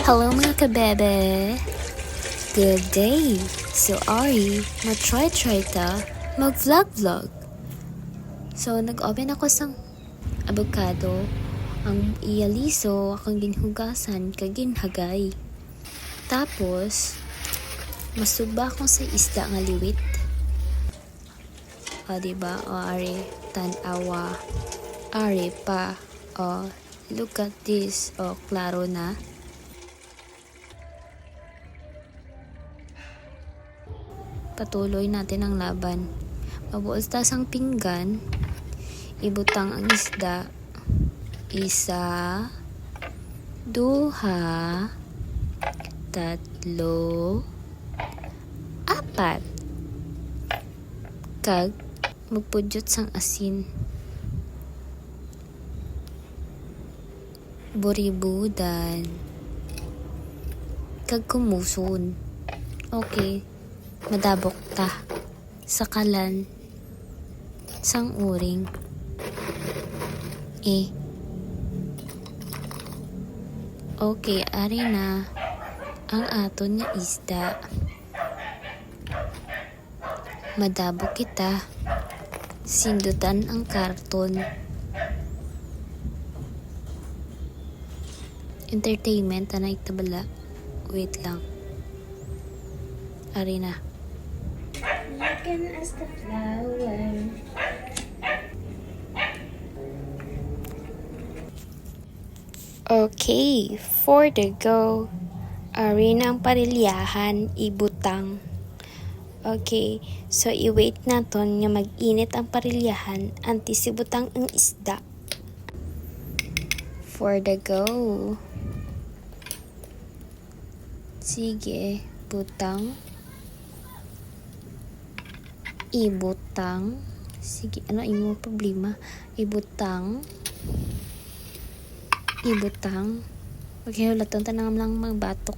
Hello mga kabebe! Good day! So Ari, mag-try ta mag-vlog. So nag-open ako sang avocado, ang iyaliso, akong ginhugasan, kaginhagay. Tapos, masuba ko sa isda nga liwit. O diba? O Ari, tanawa. Ari pa. O, look at this. O, klaro na. Patuloy natin ang laban. Mabuos tas ang pinggan. Ibutang ang isda. 1, 2, 3, 4. Kag magpudyot sang asin. Buribudan. Kag kumuson. Okay. Madabok ta. Sakalan. Sang uring. Okay, ari na ang aton nga isda. Madabok kita. Sindutan ang karton. Entertainment na itabala. Wait lang. Ari na. Looking as the flower. Okay, for the go. Ari na ang parilyahan, ibutang. Okay, so i-wait naton nga mag-init ang parilyahan antes ibutang ang isda. For the go. Sige, butang. Ibutang. Sige, ano imo problema? Ibutang. Okay, hulatan tanang lang magbatok.